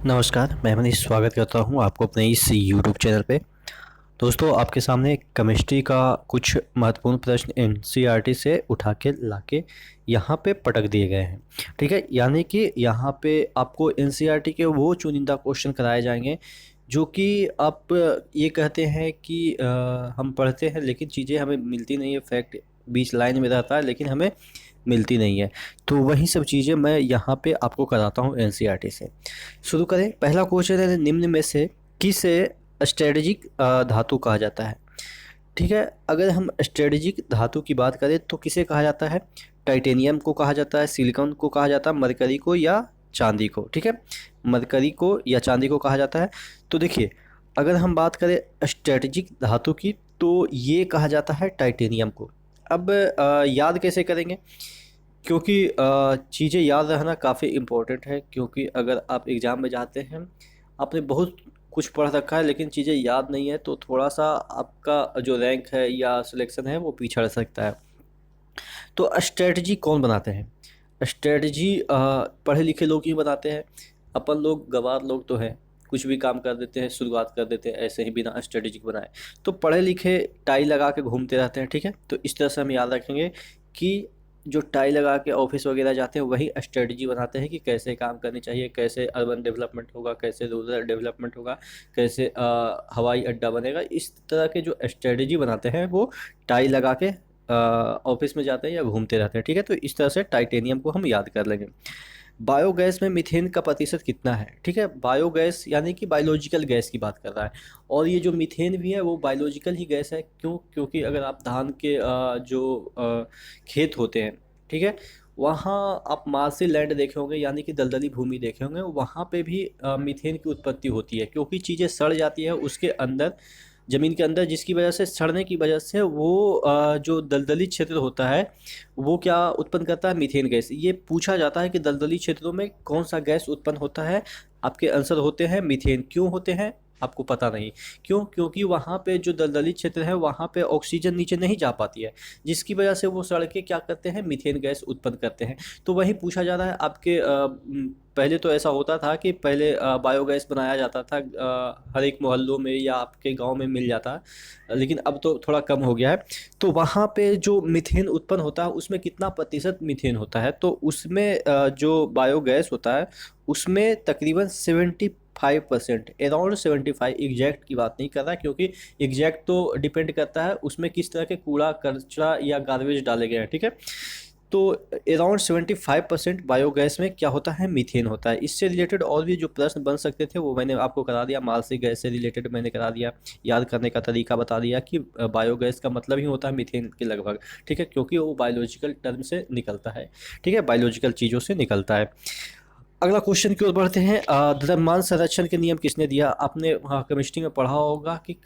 नमस्कार, मैं मनीष स्वागत करता हूं आपको अपने इस यूट्यूब चैनल पे। दोस्तों, आपके सामने केमिस्ट्री का कुछ महत्वपूर्ण प्रश्न एनसीईआरटी से उठा के लाके यहाँ पे पटक दिए गए हैं। ठीक है, यानी कि यहाँ पे आपको एनसीईआरटी के वो चुनिंदा क्वेश्चन कराए जाएंगे जो कि आप ये कहते हैं कि हम पढ़ते हैं लेकिन चीज़ें हमें मिलती नहीं है। फैक्ट बीच लाइन में रहता है लेकिन हमें मिलती नहीं है। तो वही सब चीज़ें मैं यहाँ पे आपको कराता हूँ एनसीईआरटी से। शुरू करें। पहला क्वेश्चन है, निम्न में से किसे स्ट्रेटेजिक धातु कहा जाता है। ठीक है, अगर हम स्ट्रेटेजिक धातु की बात करें तो किसे कहा जाता है। टाइटेनियम को कहा जाता है, सिलिकॉन को कहा जाता है, मरकरी को या चांदी को। ठीक है, मरकरी को या चांदी को कहा जाता है। तो देखिए, अगर हम बात करें स्ट्रेटेजिक धातु की तो ये कहा जाता है टाइटेनियम को। अब याद कैसे करेंगे, क्योंकि चीज़ें याद रखना काफ़ी इम्पोर्टेंट है। क्योंकि अगर आप एग्ज़ाम में जाते हैं, आपने बहुत कुछ पढ़ रखा है लेकिन चीज़ें याद नहीं है, तो थोड़ा सा आपका जो रैंक है या सिलेक्शन है वो पिछड़ सकता है। तो स्ट्रेटजी कौन बनाते हैं। स्ट्रेटजी पढ़े लिखे लोग ही बनाते हैं। अपन लोग गंवार लोग तो हैं, कुछ भी काम कर देते हैं, शुरुआत कर देते हैं ऐसे ही बिना स्ट्रेटेजिक बनाए। तो पढ़े लिखे टाई लगा के घूमते रहते हैं। ठीक है, तो इस तरह से हम याद रखेंगे कि जो टाई लगा के ऑफिस वगैरह जाते हैं वही स्ट्रेटजी बनाते हैं कि कैसे काम करनी चाहिए, कैसे अर्बन डेवलपमेंट होगा, कैसे रूरल डेवलपमेंट होगा, कैसे हवाई अड्डा बनेगा। इस तरह के जो स्ट्रेटजी बनाते हैं वो टाई लगा के ऑफिस में जाते हैं या घूमते रहते हैं। ठीक है, तो इस तरह से टाइटेनियम को हम याद कर लेंगे। बायोगैस में मीथेन का प्रतिशत कितना है। ठीक है, बायोगैस यानी कि बायोलॉजिकल गैस की बात कर रहा है। और ये जो मीथेन भी है वो बायोलॉजिकल ही गैस है। क्यों? क्योंकि अगर आप धान के जो खेत होते हैं, ठीक है, वहाँ आप मार्सी लैंड देखे होंगे, यानी कि दलदली भूमि देखे होंगे, वहाँ पे भी मीथेन की उत्पत्ति होती है। क्योंकि चीज़ें सड़ जाती है उसके अंदर, ज़मीन के अंदर, जिसकी वजह से, सड़ने की वजह से वो जो दलदली क्षेत्र होता है वो क्या उत्पन्न करता है, मीथेन गैस। ये पूछा जाता है कि दलदली क्षेत्रों में कौन सा गैस उत्पन्न होता है। आपके आंसर होते हैं मीथेन। क्यों होते हैं आपको पता नहीं। क्यों? क्योंकि वहाँ पे जो दलदली क्षेत्र है वहाँ पे ऑक्सीजन नीचे नहीं जा पाती है, जिसकी वजह से वो सड़ के क्या करते हैं, मीथेन गैस उत्पन्न करते हैं। तो वही पूछा जा रहा है आपके पहले तो ऐसा होता था कि पहले बायोगैस बनाया जाता था, हर एक मोहल्लों में या आपके गांव में मिल जाता, लेकिन अब तो थोड़ा कम हो गया है। तो वहाँ पे जो मीथेन उत्पन्न होता है उसमें कितना प्रतिशत मीथेन होता है, तो उसमें जो बायोगैस होता है उसमें तकरीबन 75%, अराउंड 75। एग्जैक्ट की बात नहीं कर रहा क्योंकि एग्जैक्ट तो डिपेंड करता है उसमें किस तरह के कूड़ा कचरा या गार्बेज डाले गए हैं। ठीक है, तो अराउंड 75% बायोगैस में क्या होता है, मीथेन होता है। इससे रिलेटेड और भी जो प्रश्न बन सकते थे वो मैंने आपको करा दिया। मालसी गैस से रिलेटेड मैंने करा दिया, याद करने का तरीका बता दिया कि बायोगैस का मतलब ही होता है मीथेन के लगभग। ठीक है, क्योंकि वो बायोलॉजिकल टर्म से निकलता है। ठीक है, बायोलॉजिकल चीज़ों से निकलता है। अगला क्वेश्चन की ओर बढ़ते हैं। द्रव्यमान संरक्षण के नियम किसने दिया। आपने केमिस्ट्री में पढ़ा होगा कि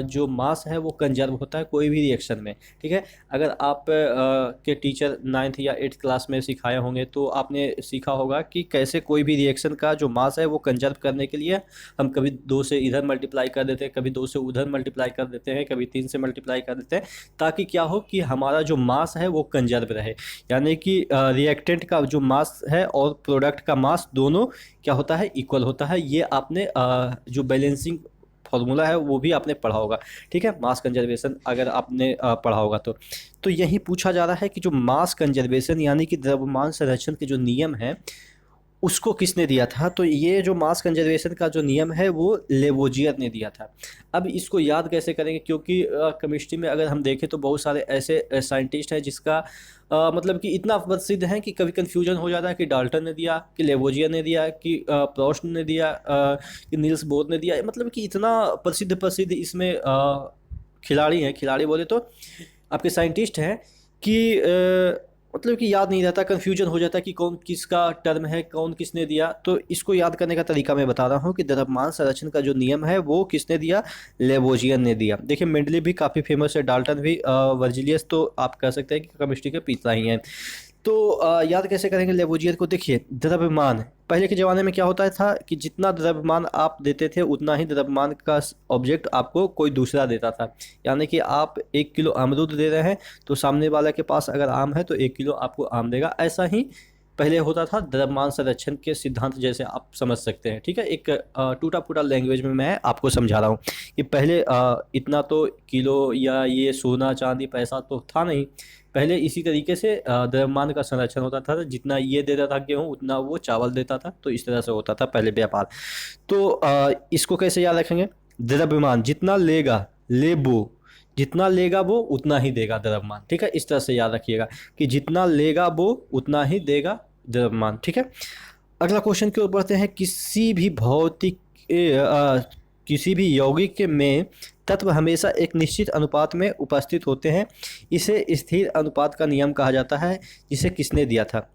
जो मास है वो कंजर्व होता है कोई भी रिएक्शन में। ठीक है, अगर आप के टीचर 9th या 8th क्लास में सिखाए होंगे तो आपने सीखा होगा कि कैसे कोई भी रिएक्शन का जो मास है वो कंजर्व करने के लिए हम कभी 2 से इधर मल्टीप्लाई कर देते हैं, कभी 2 से उधर मल्टीप्लाई कर देते हैं, कभी 3 से मल्टीप्लाई कर देते हैं, ताकि क्या हो कि हमारा जो मास है वो कंजर्व रहे। यानी कि रिएक्टेंट का जो मास है और प्रोडक्ट का मास दोनों क्या होता है, इक्वल होता है। ये आपने जो बैलेंसिंग फॉर्मूला है वो भी आपने पढ़ा होगा। ठीक है, मास कंजर्वेशन अगर आपने पढ़ा होगा तो यही पूछा जा रहा है कि जो मास कंजर्वेशन यानी कि द्रव्यमान संरक्षण के जो नियम है उसको किसने दिया था। तो ये जो मास कंजर्वेशन का जो नियम है वो लेवोजियर ने दिया था। अब इसको याद कैसे करेंगे, क्योंकि केमिस्ट्री में अगर हम देखें तो बहुत सारे ऐसे साइंटिस्ट हैं जिसका मतलब कि इतना प्रसिद्ध है कि कभी कन्फ्यूजन हो जाता है कि डाल्टन ने दिया, कि लेवोजियर ने दिया, कि प्रोस्ट ने दिया, कि नील्स बोर ने दिया। मतलब कि इतना प्रसिद्ध प्रसिद्ध इसमें खिलाड़ी हैं, खिलाड़ी बोले तो आपके साइंटिस्ट हैं कि मतलब कि याद नहीं रहता, कन्फ्यूजन हो जाता है कि कौन किसका टर्म है, कौन किसने दिया। तो इसको याद करने का तरीका मैं बता रहा हूँ कि द्रव्यमान संरक्षण का जो नियम है वो किसने दिया, लेवोजियन ने दिया। देखिए, मेंडली भी काफ़ी फेमस है, डाल्टन भी, वर्जिलियस तो आप कह सकते हैं कि केमिस्ट्री के पिता ही हैं। तो याद कैसे करेंगे लेवोजियर को। देखिए, द्रव्यमान पहले के ज़माने में क्या होता था कि जितना द्रव्यमान आप देते थे उतना ही द्रव्यमान का ऑब्जेक्ट आपको कोई दूसरा देता था। यानी कि आप 1 किलो अमरूद दे रहे हैं तो सामने वाला के पास अगर आम है तो 1 किलो आपको आम देगा। ऐसा ही पहले होता था द्रव्यमान संरक्षण के सिद्धांत, जैसे आप समझ सकते हैं, ठीक है। एक टूटा फूटा लैंग्वेज में मैं आपको समझा रहा हूँ कि पहले इतना तो किलो या ये सोना चांदी पैसा तो था नहीं। पहले इसी तरीके से द्रव्यमान का संरक्षण होता था, जितना ये देता था गेहूँ उतना वो चावल देता था, तो इस तरह से होता था पहले व्यापार। तो इसको कैसे याद रखेंगे? द्रव्यमान जितना लेगा लेबो, जितना लेगा वो उतना ही देगा द्रव्यमान, ठीक है। इस तरह से याद रखिएगा कि जितना लेगा वो उतना ही देगा द्रव्यमान, ठीक है। अगला क्वेश्चन की ओर बढ़ते हैं। किसी भी यौगिक में तत्व हमेशा एक निश्चित अनुपात में उपस्थित होते हैं, इसे स्थिर अनुपात का नियम कहा जाता है, जिसे किसने दिया था?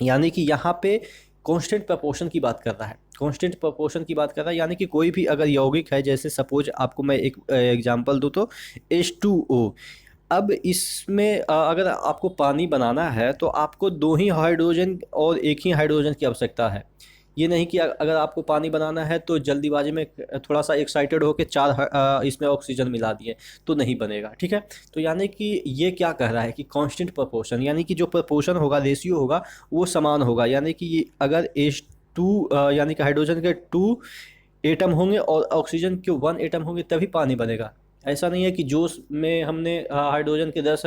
यानी कि यहाँ पे कांस्टेंट प्रपोर्शन की बात कर रहा है, कांस्टेंट प्रपोर्शन की बात कर रहा है। यानी कि कोई भी अगर यौगिक है, जैसे सपोज आपको मैं एक एग्जांपल दूँ तो H2O। अब इसमें अगर आपको पानी बनाना है तो आपको 2 ही हाइड्रोजन और 1 ही हाइड्रोजन की आवश्यकता है। ये नहीं कि अगर आपको पानी बनाना है तो जल्दीबाजी में थोड़ा सा एक्साइटेड होकर 4 इसमें ऑक्सीजन मिला दिए तो नहीं बनेगा, ठीक है। तो यानी कि ये क्या कह रहा है कि कांस्टेंट प्रपोर्शन, यानी कि जो प्रपोर्शन होगा, रेशियो होगा, वो समान होगा। यानी कि ये अगर H2 यानी कि हाइड्रोजन के 2 एटम होंगे और ऑक्सीजन के 1 एटम होंगे तभी पानी बनेगा। ऐसा नहीं है कि जोश में हमने हाइड्रोजन के 10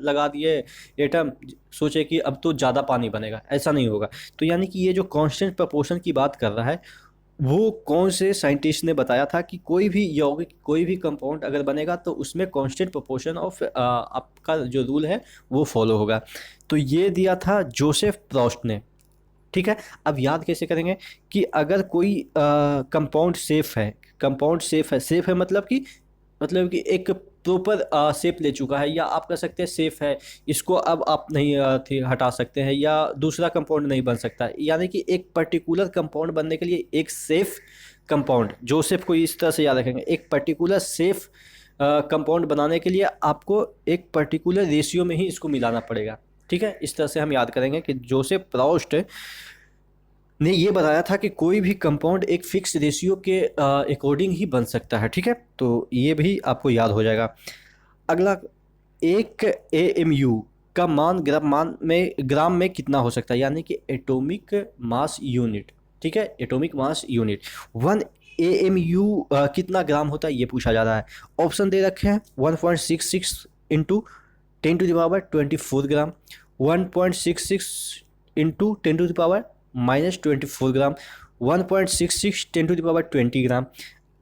लगा दिए एटम, सोचे कि अब तो ज़्यादा पानी बनेगा, ऐसा नहीं होगा। तो यानी कि ये जो कांस्टेंट प्रपोर्शन की बात कर रहा है, वो कौन से साइंटिस्ट ने बताया था कि कोई भी यौगिक, कोई भी कंपाउंड अगर बनेगा तो उसमें कांस्टेंट प्रपोर्शन ऑफ आपका जो रूल है वो फॉलो होगा। तो ये दिया था जोसेफ प्रॉस्ट ने, ठीक है। अब याद कैसे करेंगे कि अगर कोई कंपाउंड सेफ है, कंपाउंड सेफ है मतलब कि एक प्रॉपर शेप ले चुका है, या आप कह सकते हैं सेफ है, इसको अब आप नहीं हटा सकते हैं, या दूसरा कंपाउंड नहीं बन सकता है। यानी कि एक पर्टिकुलर कंपाउंड बनने के लिए एक सेफ कंपाउंड, जोसेफ को इस तरह से याद रखेंगे, एक पर्टिकुलर सेफ कंपाउंड बनाने के लिए आपको एक पर्टिकुलर रेशियो में ही इसको मिलाना पड़ेगा, ठीक है। इस तरह से हम याद करेंगे कि जोसेफ प्रॉस्ट ने ये बताया था कि कोई भी कंपाउंड एक फिक्स रेशियो के अकॉर्डिंग ही बन सकता है, ठीक है। तो ये भी आपको याद हो जाएगा। अगला, एक AMU का मान ग्राम में कितना हो सकता है? यानी कि एटॉमिक मास यूनिट, ठीक है, एटॉमिक मास यूनिट। 1 AMU कितना ग्राम होता है ये पूछा जा रहा है। ऑप्शन दे रखे हैं 1.66 इंटू 10⁻24 ग्राम, 1.66 इंटू 10⁻-24 ग्राम, 1.66 10⁻20 ग्राम,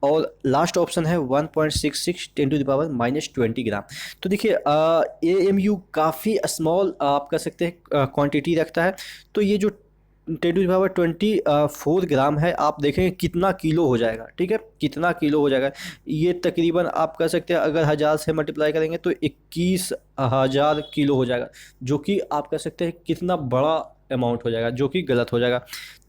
और लास्ट ऑप्शन है 1.66 10⁻-20 ग्राम। तो देखिए AMU काफ़ी स्मॉल आप कह सकते हैं क्वांटिटी रखता है। तो ये जो 10⁻24 ग्राम है, आप देखें कितना किलो हो जाएगा, ठीक है, कितना किलो हो जाएगा। ये तकरीबन आप कह सकते हैं अगर 1000 से मल्टीप्लाई करेंगे तो 21,000 किलो हो जाएगा, जो कि आप कह सकते हैं कितना बड़ा अमाउंट हो जाएगा, जो कि गलत हो जाएगा।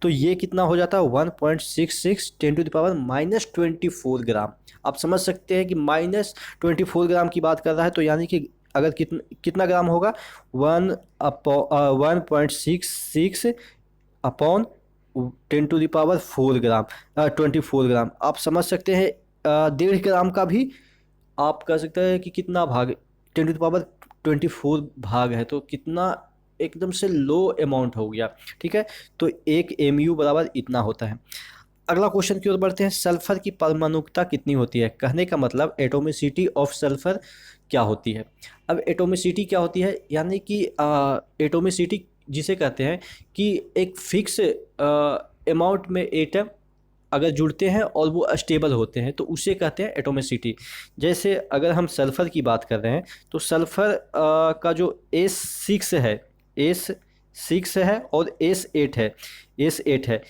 तो ये कितना हो जाता है 1.66 10⁻-24 ग्राम। आप समझ सकते हैं कि -24 ग्राम की बात कर रहा है, तो यानी कि अगर कितना ग्राम होगा 1.66 अपॉन 10⁻4 ग्राम 24 ग्राम। आप समझ सकते हैं 1.5 ग्राम का भी आप कह सकते हैं कि कितना भाग 10⁻24 भाग है, तो कितना एकदम से लो अमाउंट हो गया, ठीक है। तो 1 AMU बराबर इतना होता है। अगला क्वेश्चन की ओर बढ़ते हैं। सल्फर की परमाणुकता कितनी होती है? कहने का मतलब एटोमिसिटी ऑफ सल्फर क्या होती है। अब एटोमिसिटी क्या होती है, यानी कि एटोमिसिटी जिसे कहते हैं कि एक फिक्स अमाउंट में एटम अगर जुड़ते हैं और वो स्टेबल होते हैं तो उसे कहते हैं एटोमिसिटी। जैसे अगर हम सल्फ़र की बात कर रहे हैं तो सल्फ़र का जो S6 है और S8 है,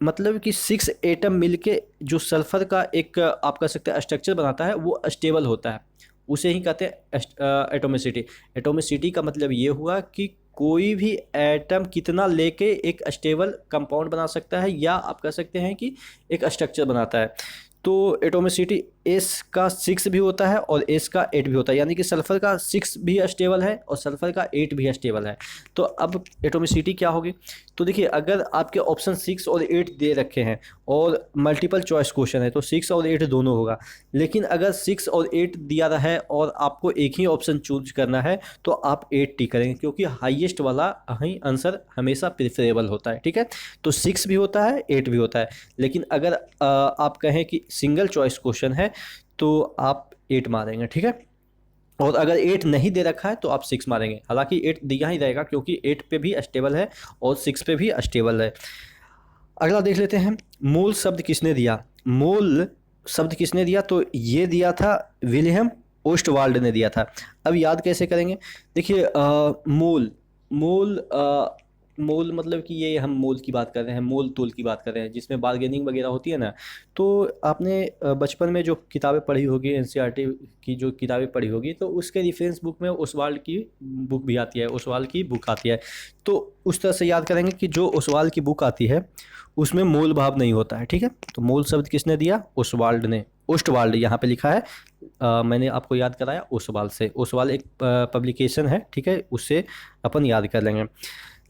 मतलब कि 6 एटम मिलके जो सल्फ़र का एक आप कह सकते हैं स्ट्रक्चर बनाता है, वो स्टेबल होता है, उसे ही कहते हैं एटोमिसिटी। एटोमिसिटी का मतलब ये हुआ कि कोई भी एटम कितना लेके एक स्टेबल कंपाउंड बना सकता है, या आप कह सकते हैं कि एक स्ट्रक्चर बनाता है। तो एटोमिसिटी एस का 6 भी होता है और एस का 8 भी होता है, यानी कि सल्फर का 6 भी स्टेबल है और सल्फर का 8 भी स्टेबल है। तो अब एटोमिसिटी क्या होगी? तो देखिए, अगर आपके ऑप्शन 6 और 8 दे रखे हैं और मल्टीपल चॉइस क्वेश्चन है तो 6 और 8 दोनों होगा। लेकिन अगर 6 और 8 दिया रहा है और आपको एक ही ऑप्शन चूज करना है तो आप 8 टी करेंगे, क्योंकि हाईएस्ट वाला ही आंसर हमेशा प्रेफरेबल होता है। ठीक है, तो 6 भी होता है, 8 भी होता है। लेकिन अगर आप कहें कि सिंगल चॉइस क्वेश्चन है तो आप 8 मारेंगे। ठीक है, और अगर 8 नहीं दे रखा है तो आप 6 मारेंगे। हालांकि 8 दिया ही रहेगा क्योंकि 8 पे भी स्टेबल है और 6 पे भी स्टेबल है। अगला देख लेते हैं, मोल शब्द किसने दिया? मोल शब्द किसने दिया? तो ये दिया था विलियम ओस्टवाल्ड ने दिया था। अब याद कैसे करेंगे? देखिए, मोल मोल मोल मतलब कि ये हम मोल की बात कर रहे हैं, मोल तोल की बात कर रहे हैं, जिसमें बार्गेनिंग वगैरह होती है ना। तो आपने बचपन में जो किताबें पढ़ी होगी, एनसीईआरटी की जो किताबें पढ़ी होगी, तो उसके रेफरेंस बुक में ओसवाल्ड की बुक भी आती है, ओसवाल्ड की बुक आती है। तो उस तरह से याद करेंगे कि जो ओसवाल्ड की बुक आती है उसमें मोल भाव नहीं होता है। ठीक है, तो मोल शब्द किसने दिया? ओसवाल्ड ने। ओस्टवाल्ड यहाँ पे लिखा है, मैंने आपको याद कराया ओसवाल से। ओसवाल एक पब्लिकेशन है, ठीक है, उससे अपन याद कर लेंगे।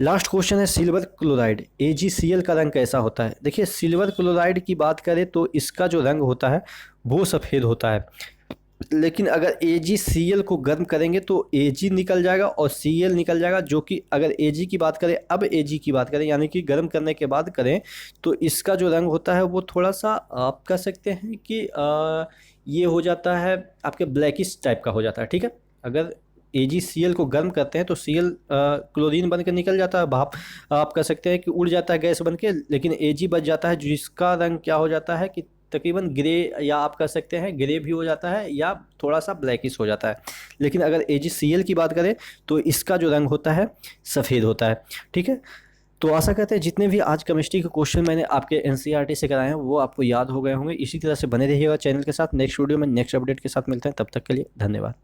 लास्ट क्वेश्चन है, सिल्वर क्लोराइड AgCl का रंग कैसा होता है? देखिए, सिल्वर क्लोराइड की बात करें तो इसका जो रंग होता है वो सफ़ेद होता है। लेकिन अगर AgCl को गर्म करेंगे तो Ag निकल जाएगा और Cl निकल जाएगा, जो कि अगर Ag की बात करें, अब Ag की बात करें यानी कि गर्म करने के बाद करें, तो इसका जो रंग होता है वो थोड़ा सा आप कह सकते हैं कि ये हो जाता है आपके ब्लैकिश टाइप का हो जाता है। ठीक है, अगर AgCl को गर्म करते हैं तो Cl क्लोरीन बन के निकल जाता है, भाप आप कह सकते हैं कि उड़ जाता है गैस बन के, लेकिन Ag बच जाता है, जिसका रंग क्या हो जाता है कि तकरीबन ग्रे, या आप कह सकते हैं ग्रे भी हो जाता है या थोड़ा सा ब्लैकिश हो जाता है। लेकिन अगर AgCl की बात करें तो इसका जो रंग होता है सफ़ेद होता है। ठीक है, तो आशा करते हैं जितने भी आज केमिस्ट्री के क्वेश्चन मैंने आपके एनसीईआरटी से कराए हैं वो आपको याद हो गए होंगे। इसी तरह से बने रहिएगा चैनल के साथ। नेक्स्ट वीडियो में नेक्स्ट अपडेट के साथ मिलते हैं, तब तक के लिए धन्यवाद।